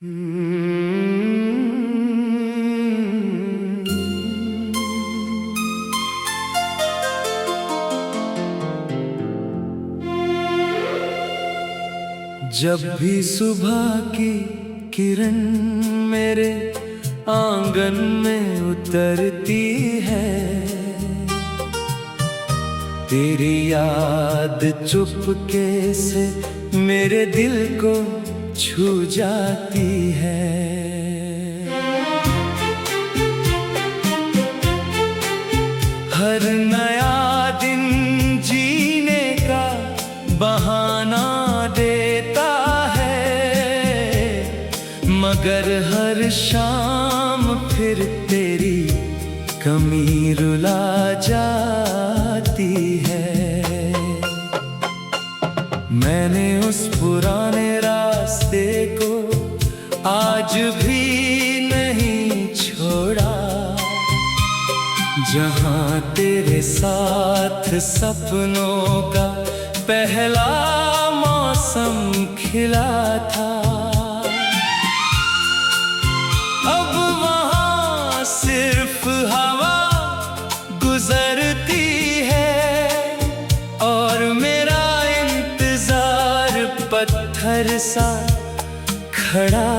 जब भी सुबह की किरण मेरे आंगन में उतरती है, तेरी याद चुपके से मेरे दिल को छू जाती है। हर नया दिन जीने का बहाना देता है, मगर हर शाम फिर तेरी कमी रुला जाती है। मैंने उस पुराने रास्ते को आज भी नहीं छोड़ा, जहाँ तेरे साथ सपनों का पहला मौसम खिला था। अब वहाँ सिर्फ हवा गुजरती है और मेरा इंतजार पत्थर सा खड़ा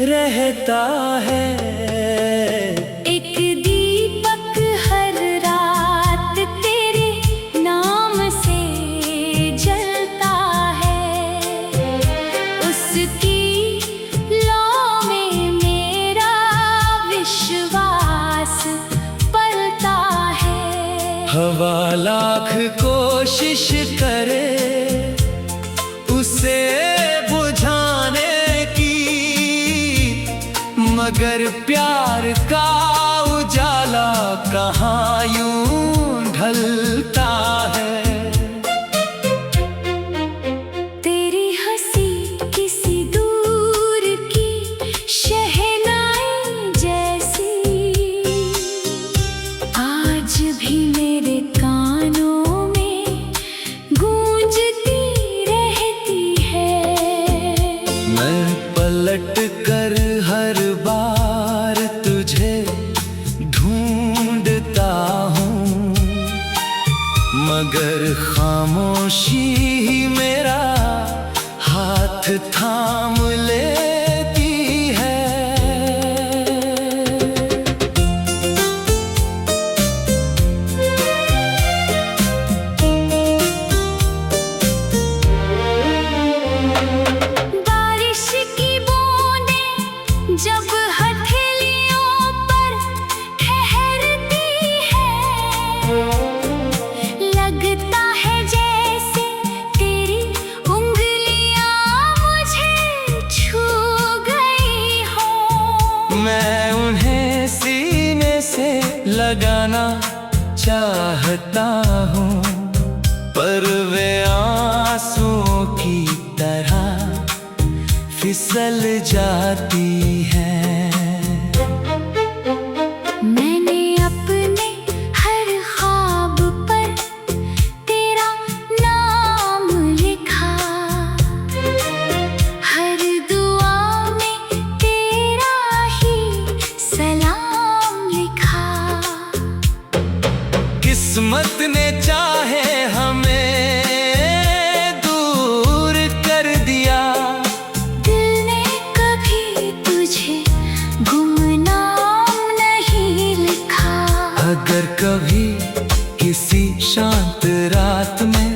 रहता है। एक दीपक हर रात तेरे नाम से जलता है, उसकी लौ में मेरा विश्वास पलता है। हवा लाख कोशिश करे उसे बुझाने की, मगर प्यार का उजाला कहाँ यूं ढलता है। तेरी हंसी किसी दूर की शहनाई जैसी आज भी मेरे कानों में गूंजती रहती है। मैं पलट कर हर बार तुझे ढूंढता हूँ, मगर खामोशी ही मेरा हाथ थाम लेती है। बारिश की बूंदें जब हथेलियों पर ठहरती है, लगता है जैसे तेरी उंगलियां मुझे छू गई हो। मैं उन्हें सीने से लगाना चाहता हूँ, पर वे आंसुओं की तरह फिसल जाती हैं। मैंने अपने हर ख्वाब पर तेरा नाम लिखा, हर दुआ में तेरा ही सलाम लिखा। किस्मत ने चाहे हमें दूर कर दिया, दिल ने कभी तुझे गुमनाम नहीं लिखा। अगर कभी किसी शांत रात में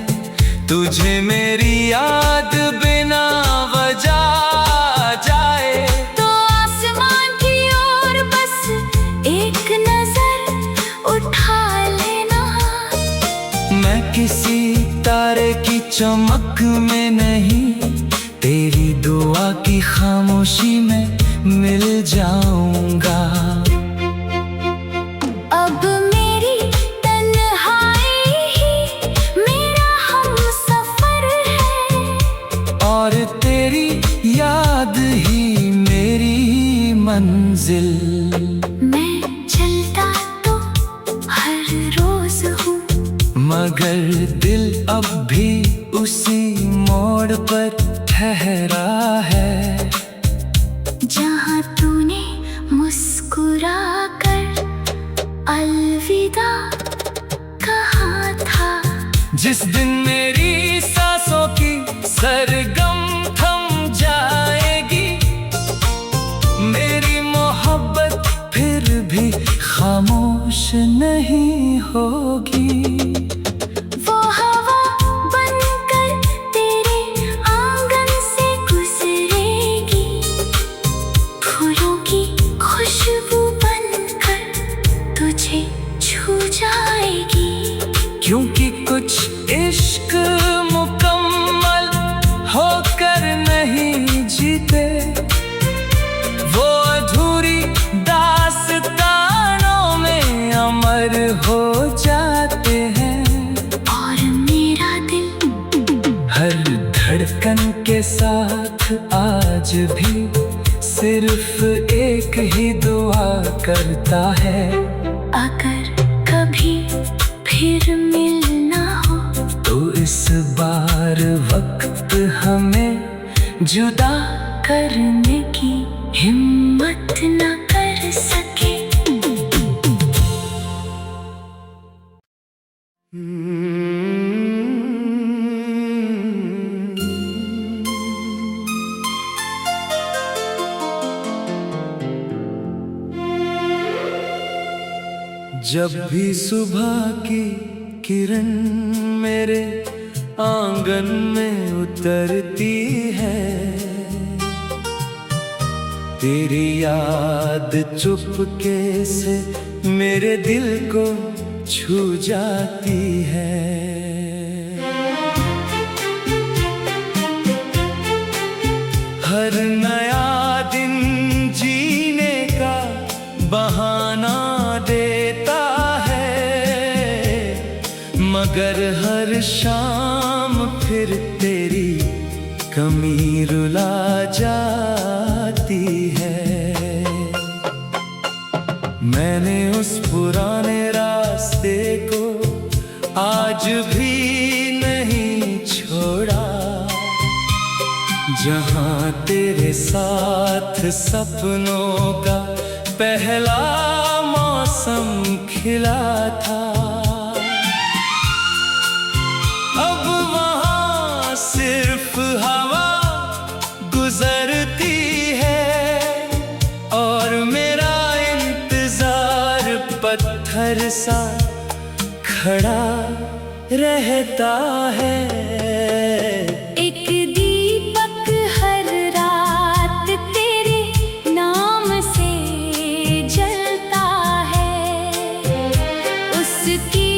तुझे मेरी याद बिना वजह आ जाए, तो आसमान की ओर बस एक नजर उठा लेना। मैं किसी तारे की चमक में नहीं, तेरी दुआ की खामोशी में मिल जाऊंगा। अब मेरी तन्हाई ही मेरा हमसफर है, और तेरी याद ही मेरी मंजिल। मैं चलता तो हर रोज हूँ, मगर दिल अब भी उसी मोड़ पर ठहरा है। जिस दिन मेरी सांसों की सरगम थम जाएगी, मेरी मोहब्बत फिर भी खामोश नहीं होगी। वो हवा बनकर तेरे आंगन से गुजरेगी, फूलों की खुशबू बनकर तुझे छू जाएगी। क्योंकि कुछ इश्क मुकम्मल होकर नहीं जीते, वो अधूरी दास्तानों में अमर हो जाते हैं। और मेरा दिल हर धड़कन के साथ आज भी सिर्फ एक ही दुआ करता है, अगर कभी फिर मिलना हो तो इस बार वक्त हमें जुदा करने की हिम्मत न कर सके। जब भी सुबह की किरण मेरे आंगन में उतरती है, तेरी याद चुपके से मेरे दिल को छू जाती है। हर नया दिन जीने का बहाना देता है, मगर हर शाम फिर तेरी कमी रुला जाती है। मैंने उस पुराने रास्ते को आज भी नहीं छोड़ा, जहाँ तेरे साथ सपनों का पहला मौसम खिला था। अब वहाँ सिर्फ हवा गुजरती है और मेरा इंतजार पत्थर सा खड़ा रहता है। एक दीपक हर रात तेरे नाम से जलता है, उसकी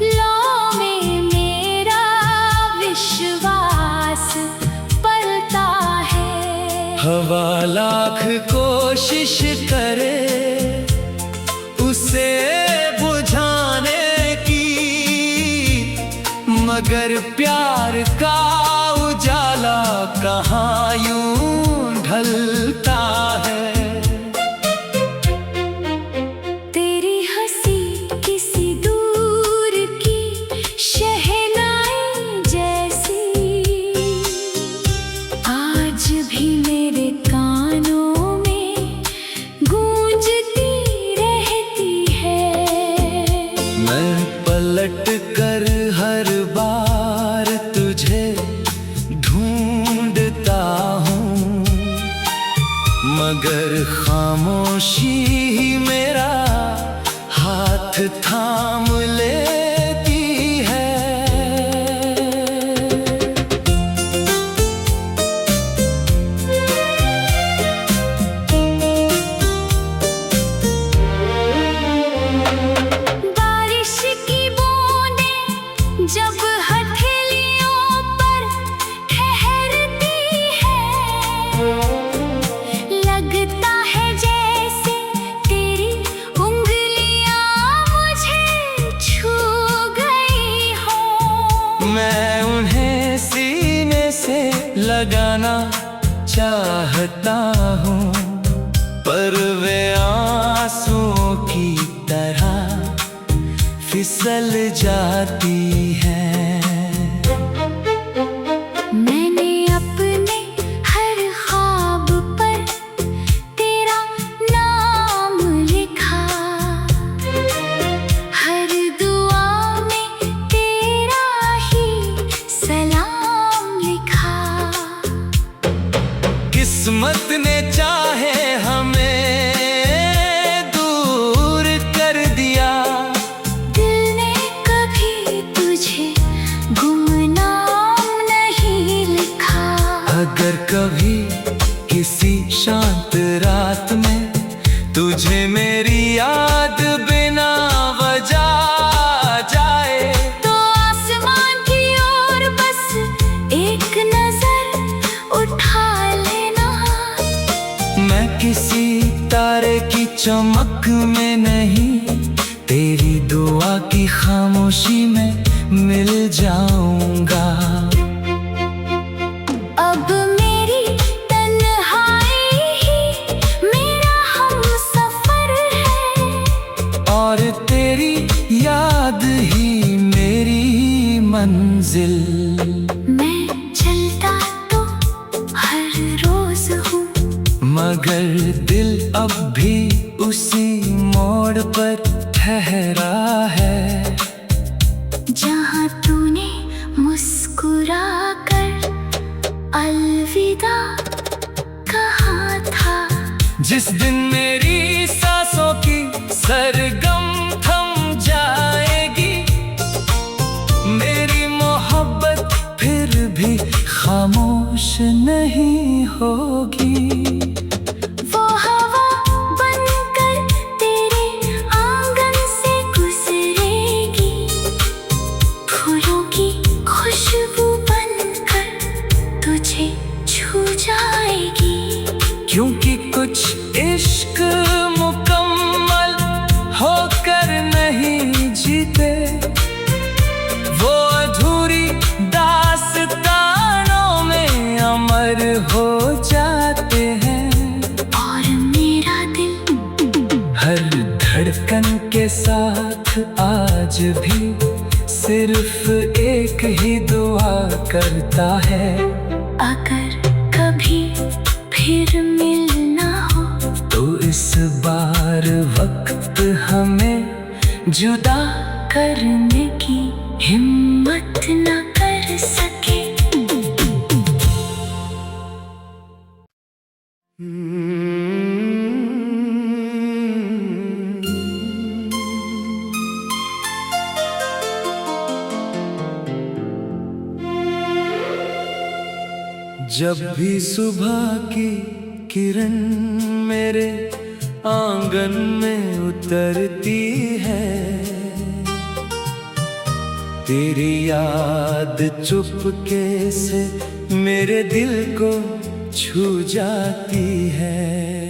लौ में मेरा विश्वास पलता है। हवा लाख कोशिश करे उसे बुझाने की, मगर प्यार का उजाला कहाँ यूं ढलता है। तेरी हंसी किसी दूर की शहनाई जैसी, आज भी मेरे कानों में गूंजती रहती है। मैं पलट कर हर बार तुझे ढूंढता हूँ, मगर खामोशी ही मेरा हाथ थाम लेती है। बारिश की बूंदें जब हथेलियों पर ठहरती है, लगता है जैसे तेरी उंगलियां मुझे छू गई हो। मैं उन्हें सीने से लगाना चाहता हूँ, पर वे आंसुओं की तरह फिसल जाती हैं। मैंने अपने हर ख्वाब पर तेरा नाम लिखा, हर दुआ में तेरा किस्मत ने चाहे हमें दूर कर दिया। दिल ने कभी तुझे गुमनाम नहीं लिखा। अगर कभी किसी शांत रात में तुझे मेरी याद बिना वजह जाए, तो आसमान की ओर बस एक नजर उठा लेना। मैं किसी तारे की चमक में नहीं, तेरी दुआ की खामोशी में मिल जाऊंगा। अब मेरी तन्हाई ही मेरा हमसफर है, और तेरी याद ही मेरी मंजिल। मैं चलता तो हर रोज हूँ, मगर दिल अब भी उसी मोड़ पर ठहरा है, जहाँ तूने मुस्कुरा कर अलविदा कहा था। जिस दिन मेरी सांसों की सरगम थम जाएगी, मेरी मोहब्बत फिर भी खामोश नहीं होगी। वो हवा बनकर तेरे आंगन से गुजरेगी, फूलों की खुशबू बनकर तुझे छू जाएगी। क्योंकि कुछ इश्क मुकम्मल होकर नहीं जीते, वो अधूरी दास्तानों में अमर हो जाते हैं। और मेरा दिल हर धड़कन के साथ आज भी सिर्फ एक ही दुआ करता है, अगर कभी फिर मिलना हो, तो इस बार वक्त हमें जुदा करने की हिम्मत न कर सके। जब भी सुबह की किरण मेरे आंगन में उतरती है, तेरी याद चुपके से मेरे दिल को छू जाती है।